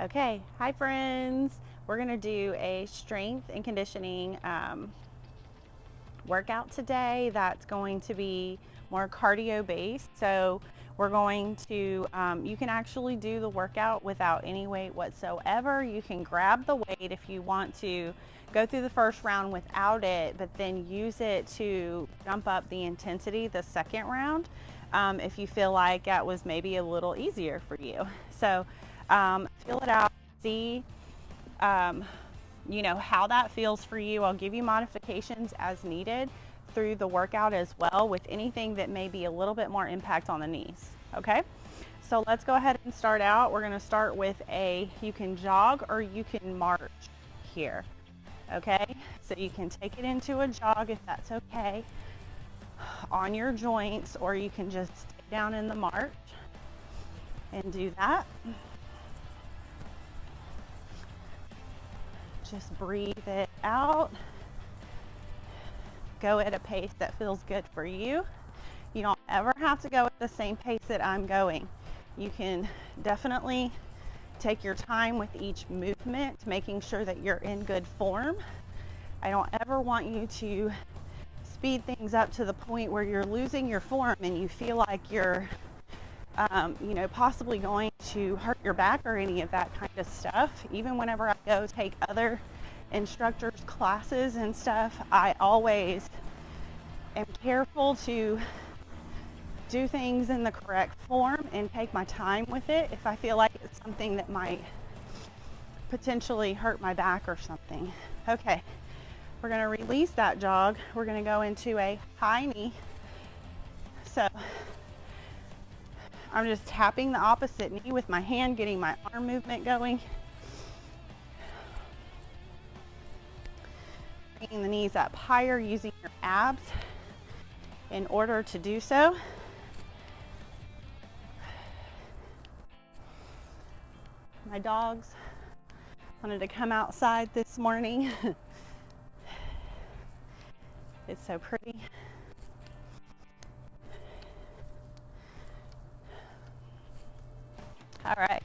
Okay, hi friends. We're going to do a strength and conditioning workout today that's going to be more cardio based. So we're going to, you can actually do the workout without any weight whatsoever. You can grab the weight if you want to go through the first round without it, but then use it to jump up the intensity the second round if you feel like that was maybe a little easier for you. So feel it out, see how that feels for you. I'll give you modifications as needed through the workout as well with anything that may be a little bit more impact on the knees. Okay, so let's go ahead and start out. We're going to start with you can jog or you can march here. Okay, so you can take it into a jog if that's okay on your joints, or you can just stay down in the march and do that. Just breathe it out. Go at a pace that feels good for you. You don't ever have to go at the same pace that I'm going. You can definitely take your time with each movement, making sure that you're in good form. I don't ever want you to speed things up to the point where you're losing your form and you feel like you're possibly going to hurt your back or any of that kind of stuff. Even whenever I go take other instructors' classes and stuff, I always am careful to do things in the correct form and take my time with it if I feel like it's something that might potentially hurt my back or something. Okay, we're going to release that jog. We're going to go into a high knee. So I'm just tapping the opposite knee with my hand, getting my arm movement going. Bringing the knees up higher, using your abs in order to do so. My dogs wanted to come outside this morning. It's so pretty. All right,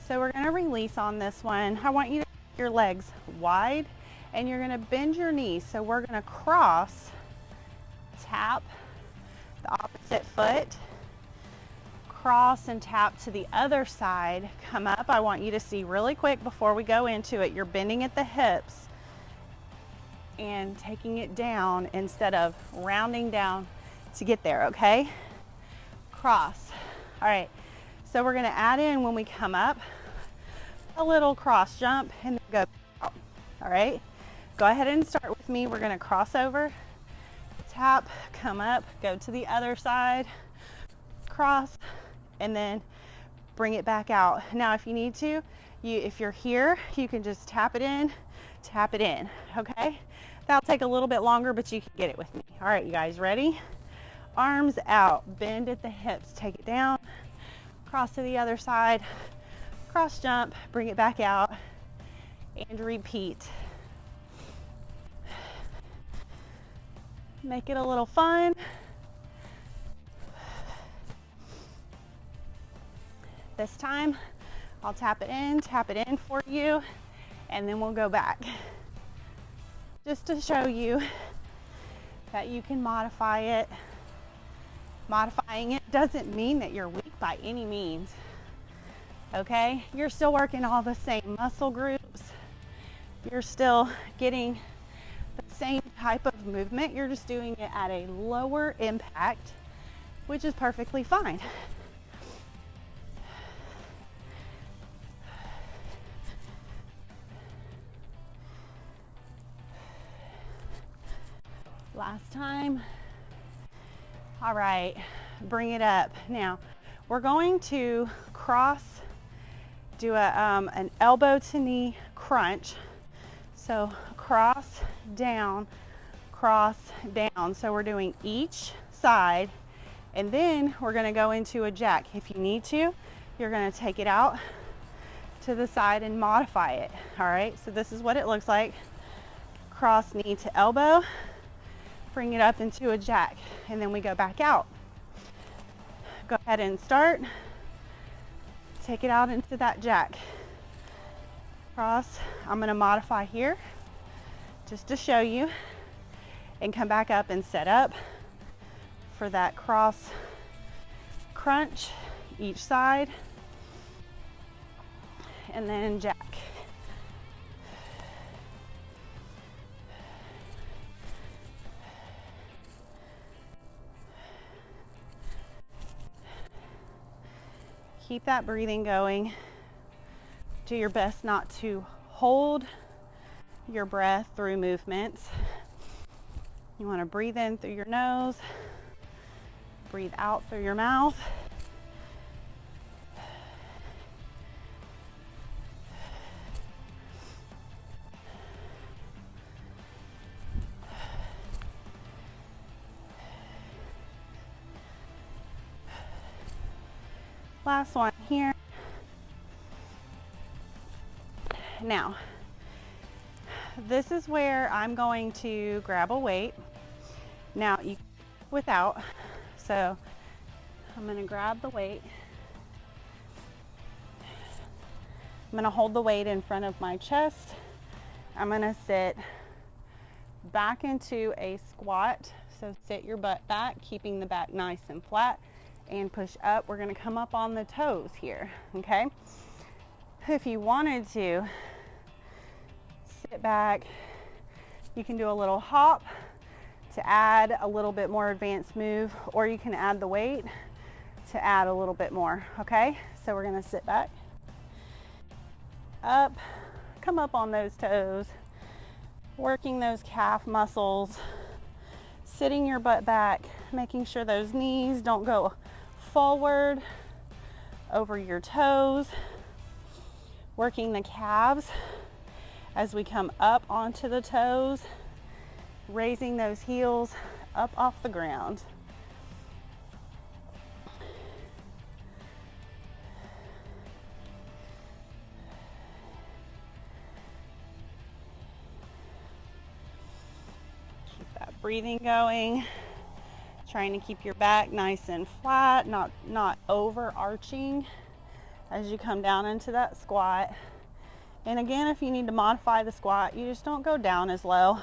so we're going to release on this one. I want you to keep your legs wide and you're going to bend your knees. So we're going to cross, tap the opposite foot, cross and tap to the other side, come up. I want you to see really quick before we go into it, you're bending at the hips and taking it down instead of rounding down to get there, okay? Cross. All right. So we're going to add in, when we come up, a little cross jump and then go out. All right, go ahead and start with me. We're going to cross over, tap, come up, go to the other side, cross, and then bring it back out. Now if you need to, if you're here, you can just tap it in, okay? That'll take a little bit longer, but you can get it with me. All right, you guys ready? Arms out, bend at the hips, take it down, cross to the other side, cross jump, bring it back out, and repeat. Make it a little fun. This time, I'll tap it in for you, and then we'll go back. Just to show you that you can modify it. Modifying it doesn't mean that you're weak by any means, okay? You're still working all the same muscle groups. You're still getting the same type of movement. You're just doing it at a lower impact, which is perfectly fine. Last time. All right, bring it up. Now, we're going to cross, do an elbow to knee crunch. So cross, down. So we're doing each side, and then we're gonna go into a jack. If you need to, you're gonna take it out to the side and modify it. All right, so this is what it looks like. Cross knee to elbow. Bring it up into a jack, and then we go back out. Go ahead and start. Take it out into that jack. cross. I'm going to modify here just to show you and come back up and set up for that cross crunch each side, and then jack. Keep that breathing going. Do your best not to hold your breath through movements. You want to breathe in through your nose, breathe out through your mouth. Last one here. Now, this is where I'm going to grab a weight. Now, you without, so I'm going to grab the weight. I'm going to hold the weight in front of my chest. I'm going to sit back into a squat. So sit your butt back, keeping the back nice and flat, and push up. We're going to come up on the toes here, okay? If you wanted to sit back, you can do a little hop to add a little bit more advanced move, or you can add the weight to add a little bit more, okay? So we're going to sit back, up, come up on those toes, working those calf muscles, sitting your butt back, making sure those knees don't go forward over your toes, working the calves as we come up onto the toes, raising those heels up off the ground. Keep that breathing going. Trying to keep your back nice and flat, not overarching as you come down into that squat. And again, if you need to modify the squat, you just don't go down as low.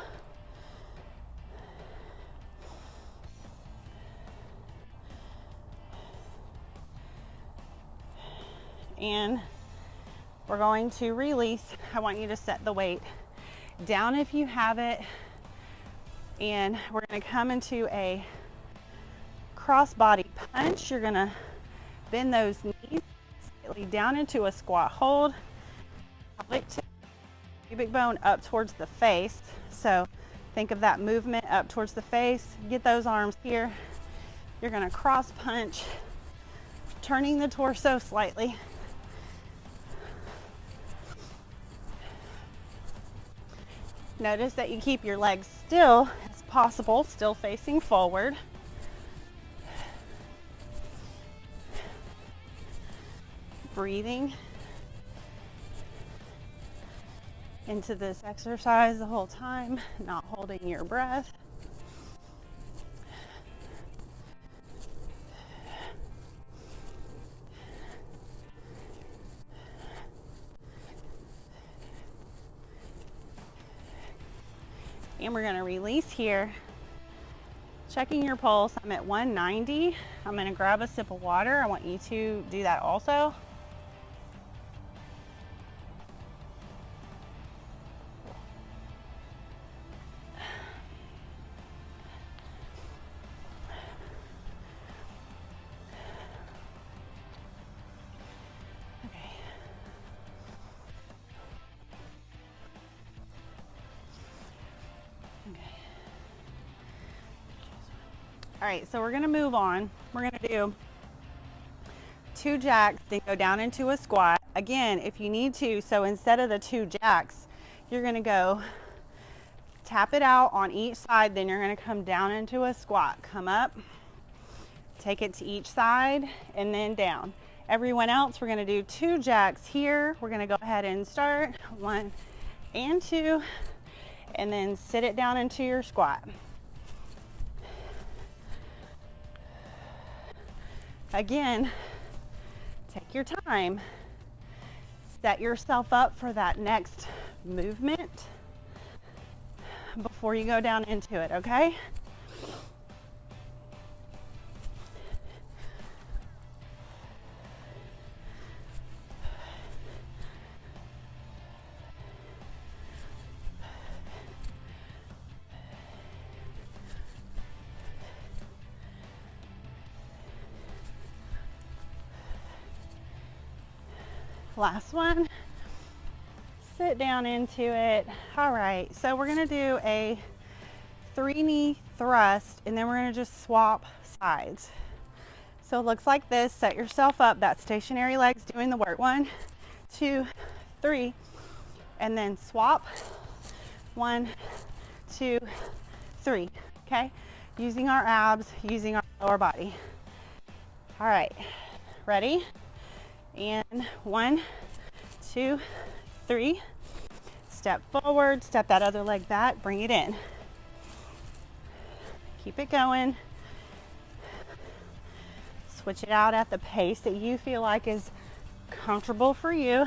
And we're going to release. I want you to set the weight down if you have it. And we're going to come into a cross body punch. You're going to bend those knees slightly down into a squat hold. Pelvic tip, pubic bone up towards the face. So think of that movement up towards the face. Get those arms here. You're going to cross punch, turning the torso slightly. Notice that you keep your legs still as possible, still facing forward. Breathing into this exercise the whole time, not holding your breath. And we're going to release here. Checking your pulse, I'm at 190. I'm going to grab a sip of water. I want you to do that also. All right, so we're gonna move on. We're gonna do 2 jacks, then go down into a squat. Again, if you need to, so instead of the 2 jacks, you're gonna go tap it out on each side, then you're gonna come down into a squat. Come up, take it to each side, and then down. Everyone else, we're gonna do 2 jacks here. We're gonna go ahead and start 1 and 2, and then sit it down into your squat. Again, take your time. Set yourself up for that next movement before you go down into it, okay? Last one. Sit down into it. All right, so we're gonna do a 3-knee thrust, and then we're gonna just swap sides. So it looks like this. Set yourself up, that stationary legs doing the work. 1, 2, 3, and then swap. 1, 2, 3, okay? Using our abs, using our lower body. All right, ready? And 1, 2, 3. Step forward, step that other leg back, bring it in. Keep it going. Switch it out at the pace that you feel like is comfortable for you.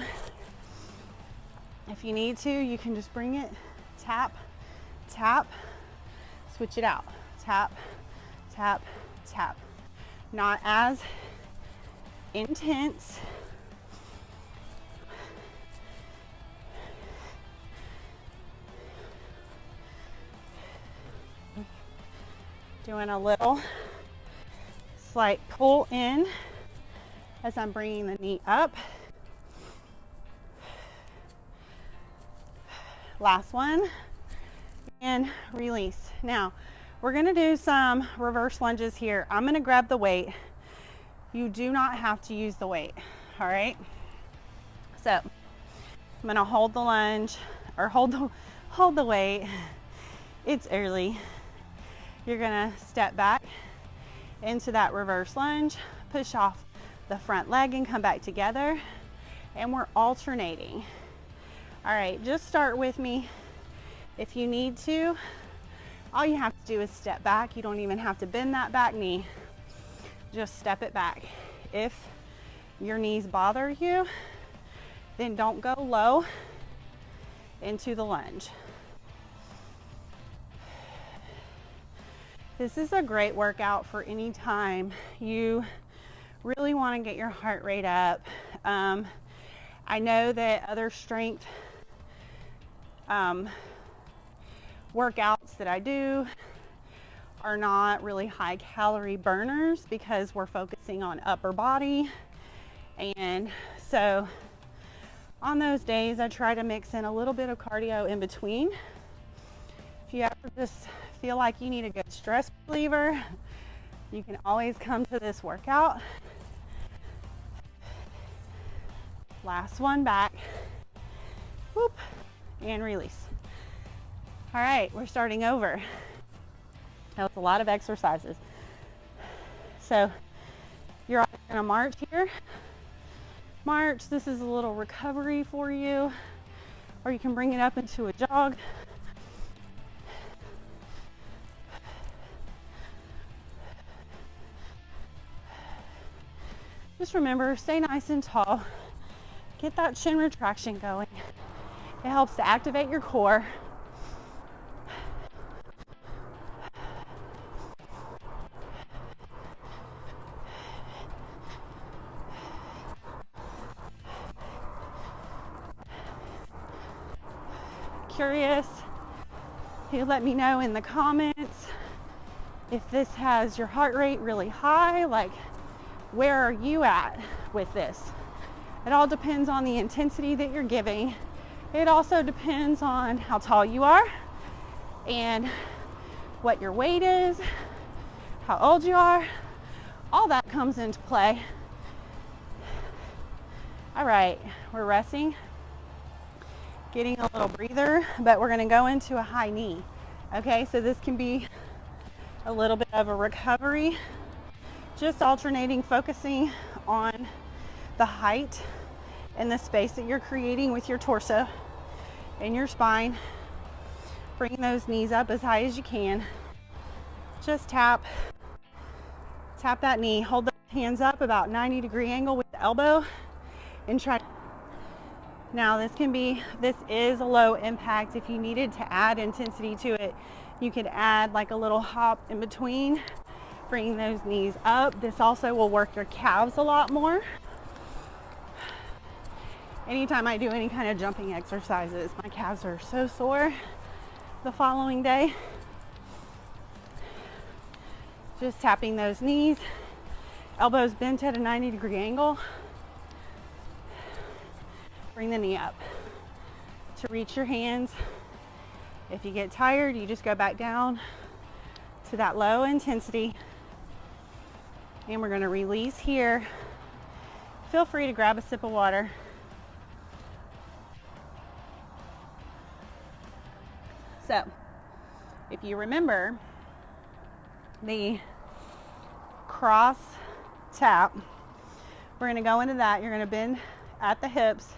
If you need to, you can just bring it, tap, tap, switch it out. Tap, tap, tap. Not as intense. Doing a little slight pull in as I'm bringing the knee up. Last one, and release. Now, we're gonna do some reverse lunges here. I'm gonna grab the weight. You do not have to use the weight, all right? So, I'm gonna hold the lunge, or hold the weight. It's early. You're gonna step back into that reverse lunge, push off the front leg and come back together, and we're alternating. All right, just start with me. If you need to, all you have to do is step back. You don't even have to bend that back knee. Just step it back. If your knees bother you, then don't go low into the lunge. This is a great workout for any time you really want to get your heart rate up. I know that other strength workouts that I do are not really high calorie burners because we're focusing on upper body. And so on those days, I try to mix in a little bit of cardio in between. If you ever just feel like you need a good stress reliever, you can always come to this workout. Last one back. Whoop, and release. All right, we're starting over. That was a lot of exercises. So you're gonna march here. March, this is a little recovery for you, or you can bring it up into a jog. Just remember, stay nice and tall. Get that chin retraction going. It helps to activate your core. Curious, you let me know in the comments if this has your heart rate really high, like where are you at with this? It all depends on the intensity that you're giving. It also depends on how tall you are and what your weight is, how old you are. All that comes into play. All right, we're resting, getting a little breather, but we're gonna go into a high knee. Okay, so this can be a little bit of a recovery, just alternating, focusing on the height and the space that you're creating with your torso and your spine. Bring those knees up as high as you can. Just tap that knee. Hold the hands up about 90-degree angle with the elbow and try. Now this is a low impact. If you needed to add intensity to it, you could add like a little hop in between, bring those knees up. This also will work your calves a lot more. Anytime I do any kind of jumping exercises, my calves are so sore the following day. Just tapping those knees, elbows bent at a 90-degree angle. Bring the knee up to reach your hands. If you get tired, you just go back down to that low intensity. And we're going to release here. Feel free to grab a sip of water. So, if you remember the cross tap, we're going to go into that. You're going to bend at the hips,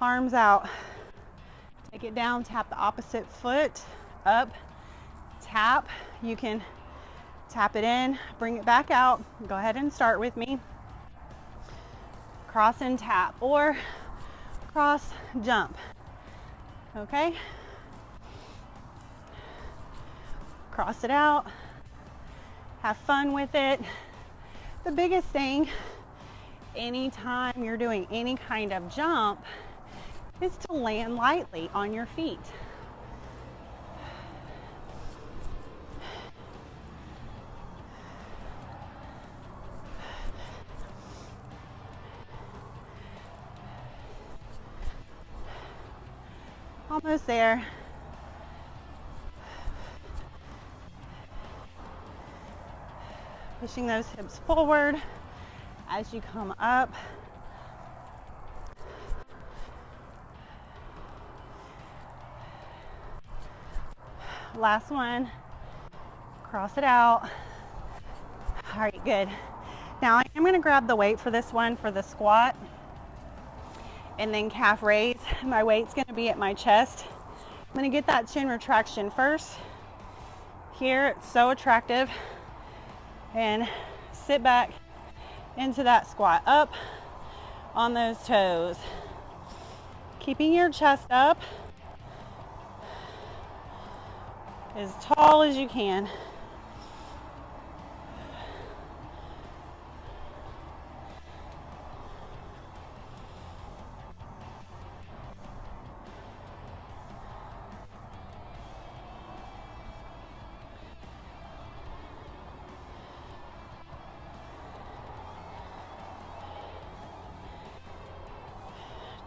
arms out, take it down, tap the opposite foot up, tap. You can tap it in, bring it back out. Go ahead and start with me. Cross and tap, or cross jump. Okay? Cross it out. Have fun with it. The biggest thing anytime you're doing any kind of jump is to land lightly on your feet. Almost there. Pushing those hips forward as you come up. Last one. Cross it out. All right, good. Now I am going to grab the weight for this one for the squat and then calf raise. My weight's going to be at my chest. I'm going to get that chin retraction first. Here, it's so attractive. And sit back into that squat, up on those toes. Keeping your chest up as tall as you can.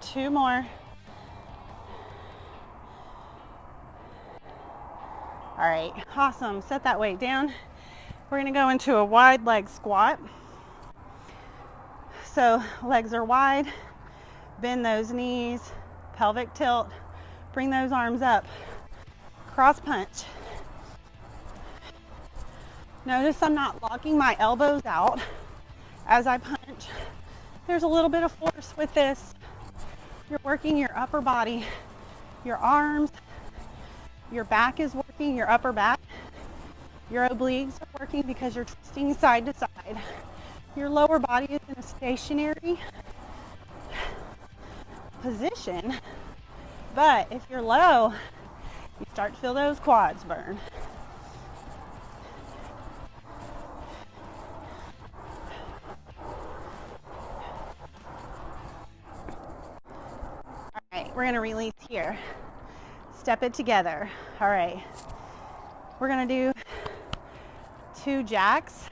Two more. All right, awesome. Set that weight down. We're going to go into a wide leg squat. So legs are wide. Bend those knees, pelvic tilt. Bring those arms up. Cross punch. Notice I'm not locking my elbows out as I punch. There's a little bit of force with this. You're working your upper body, your arms, your back is working, your upper back. Your obliques are working because you're twisting side to side. Your lower body is in a stationary position, but if you're low, you start to feel those quads burn. We're going to release here. Step it together. All right. We're going to do 2 jacks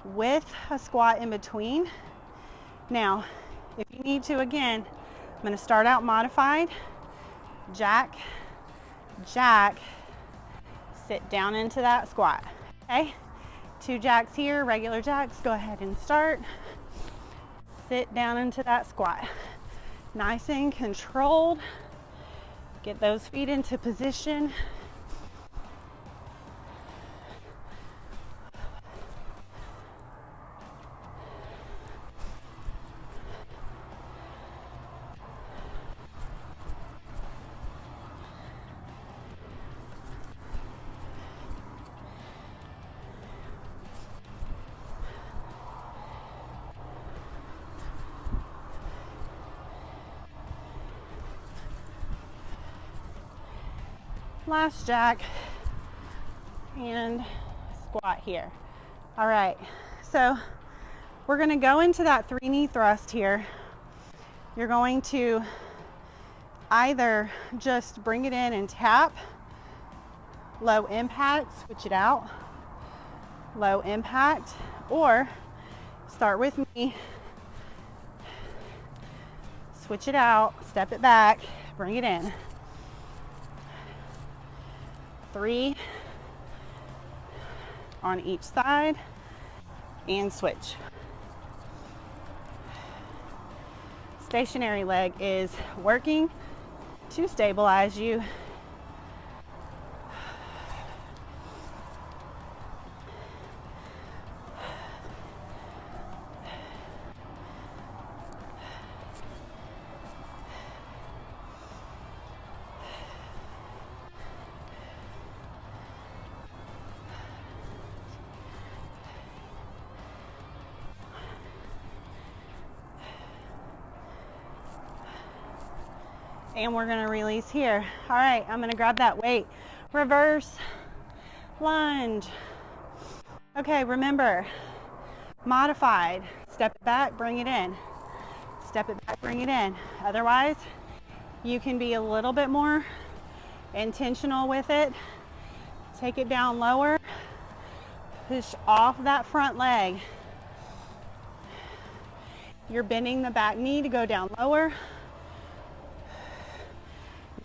with a squat in between. Now, if you need to, again, I'm going to start out modified. Jack, jack, sit down into that squat. Okay? 2 jacks here, regular jacks. Go ahead and start. Sit down into that squat. Nice and controlled. Get those feet into position. last jack, and squat here. All right, so we're gonna go into that 3-knee thrust here. You're going to either just bring it in and tap, low impact, switch it out, low impact, or start with me, switch it out, step it back, bring it in. 3 on each side, and switch. Stationary leg is working to stabilize you. And we're gonna release here. All right, I'm gonna grab that weight. Reverse lunge. Okay, remember, modified. Step it back, bring it in. Step it back, bring it in. Otherwise, you can be a little bit more intentional with it. Take it down lower. Push off that front leg. You're bending the back knee to go down lower.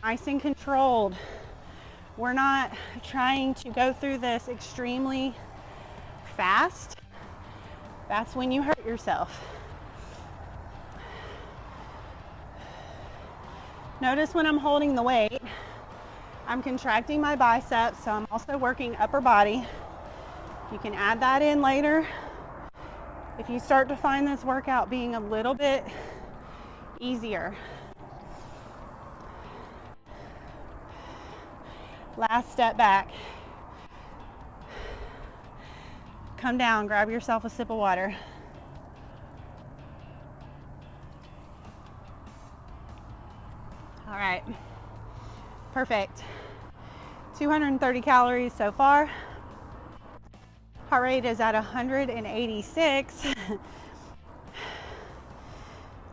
Nice and controlled. We're not trying to go through this extremely fast. That's when you hurt yourself. Notice when I'm holding the weight, I'm contracting my biceps, so I'm also working upper body. You can add that in later. If you start to find this workout being a little bit easier. Last step back. Come down, grab yourself a sip of water. All right, perfect. 230 calories so far. Heart rate is at 186.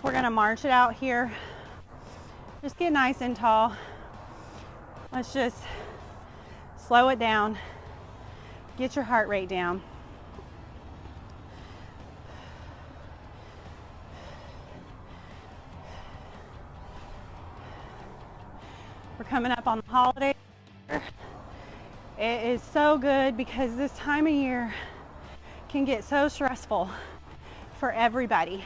We're gonna march it out here. Just get nice and tall. Let's just slow it down. Get your heart rate down. We're coming up on the holiday. It is so good because this time of year can get so stressful for everybody.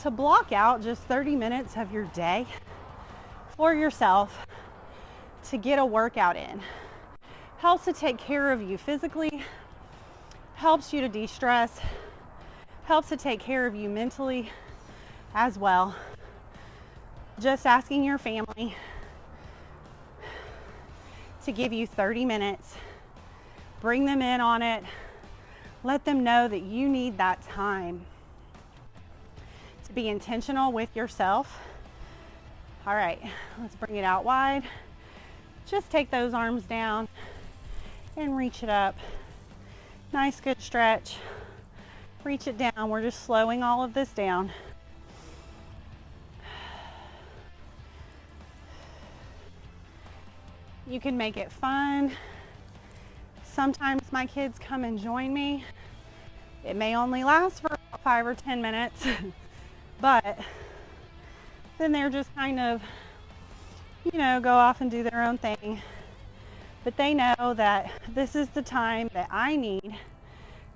To block out just 30 minutes of your day for yourself to get a workout in helps to take care of you physically, helps you to de-stress, helps to take care of you mentally as well. Just asking your family to give you 30 minutes, bring them in on it, let them know that you need that time to be intentional with yourself. All right, let's bring it out wide. Just take those arms down and reach it up. Nice, good stretch. Reach it down. We're just slowing all of this down. You can make it fun. Sometimes my kids come and join me. It may only last for 5 or 10 minutes, but then they're just kind of, you know, go off and do their own thing. But they know that this is the time that I need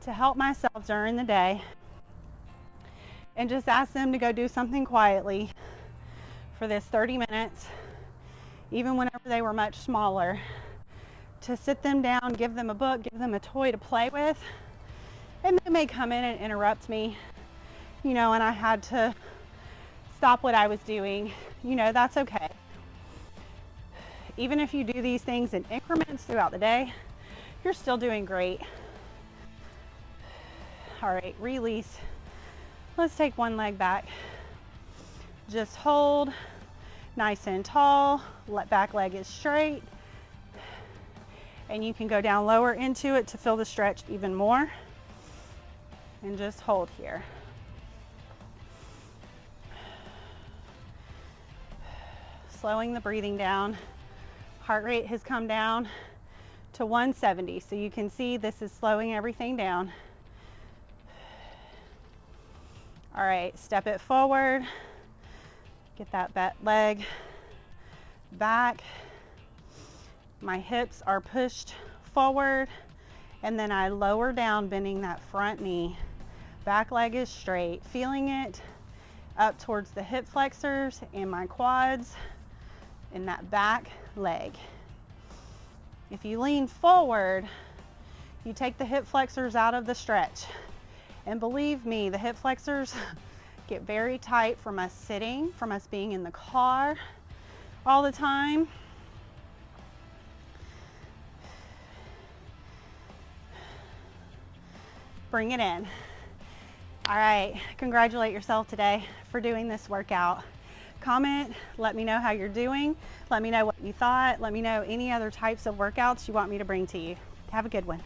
to help myself during the day, and just ask them to go do something quietly for this 30 minutes, even whenever they were much smaller, to sit them down, give them a book, give them a toy to play with. And they may come in and interrupt me, you know, and I had to stop what I was doing. You know, that's okay. Even if you do these things in increments throughout the day, you're still doing great. All right, release. Let's take one leg back. Just hold, nice and tall. Back leg is straight. And you can go down lower into it to feel the stretch even more. And just hold here. Slowing the breathing down. Heart rate has come down to 170. So you can see this is slowing everything down. All right, step it forward. Get that leg back. My hips are pushed forward, and then I lower down, bending that front knee. Back leg is straight, feeling it up towards the hip flexors and my quads in that back leg. If you lean forward, you take the hip flexors out of the stretch. And believe me, the hip flexors get very tight from us sitting, from us being in the car all the time. Bring it in. All right, congratulate yourself today for doing this workout. Comment, let me know how you're doing. Let me know what you thought. Let me know any other types of workouts you want me to bring to you. Have a good one.